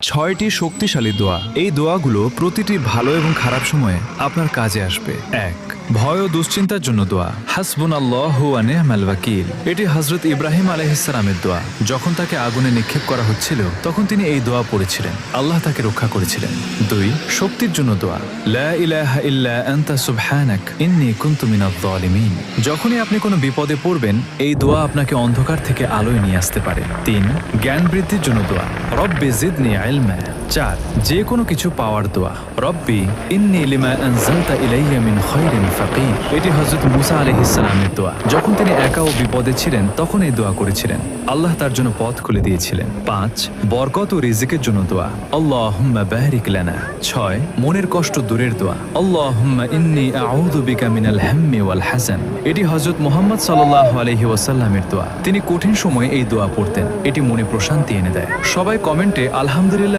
ছয়টি শক্তিশালী দোয়া। এই দোয়াগুলো প্রতিটি ভালো এবং খারাপ সময়ে আপনার কাজে আসবে। 1. ভয় ও দুশ্চিন্তার জন্য দোয়া। হাসবুনাল্লাহু ওয়া নি'মাল ওয়াকিল। এটি হযরত ইব্রাহিম আলাইহিস সালামের দোয়া। যখন তাকে আগুনে নিক্ষেপ করা হচ্ছিল তখন তিনি এই দোয়া পড়েছিলেন, আল্লাহ তাকে রক্ষা করেছিলেন। 2. শক্তির জন্য দোয়া। লা ইলাহা ইল্লা আনতা সুবহানাক ইন্নী কুনতু মিনাজ জালিমিন। যখনই আপনি কোনো বিপদে পড়বেন এই দোয়া আপনাকে অন্ধকার থেকে আলোয় নিয়ে আসতে পারে। 3. জ্ঞান বৃদ্ধির জন্য দোয়া। রব্বি জিদনি ইলমা। 4. যে কোনো কিছু পাওয়ার দোয়া। রব্বি ইন্নী লিমা আনজালতা ইলাইয়া মিন খায়রিন ফাকির। এটি হযরত মুসা আলাইহিস সালামের দোয়া। যখন তিনি একা ও বিপদে ছিলেন তখন এই দোয়া করেছিলেন, আল্লাহ তার জন্য পথ খুলে দিয়েছিলেন। 5. বরকত ও রিজিকের জন্য দোয়া। আল্লাহুম্মা বারিক লানা। 6. মনের কষ্ট দূরের দোয়া। আল্লাহুম্মা ইন্নী আউযু বিকা মিনাল হাম্মি ওয়াল হাযান। এটি হযরত মুহাম্মদ সাল্লাল্লাহু আলাইহি ওয়াসাল্লামের দোয়া। তিনি কঠিন সময়ে এই দোয়া পড়তেন, এটি মনে প্রশান্তি এনে দেয়। সবাই কমেন্টে আলহামদুলিল্লাহ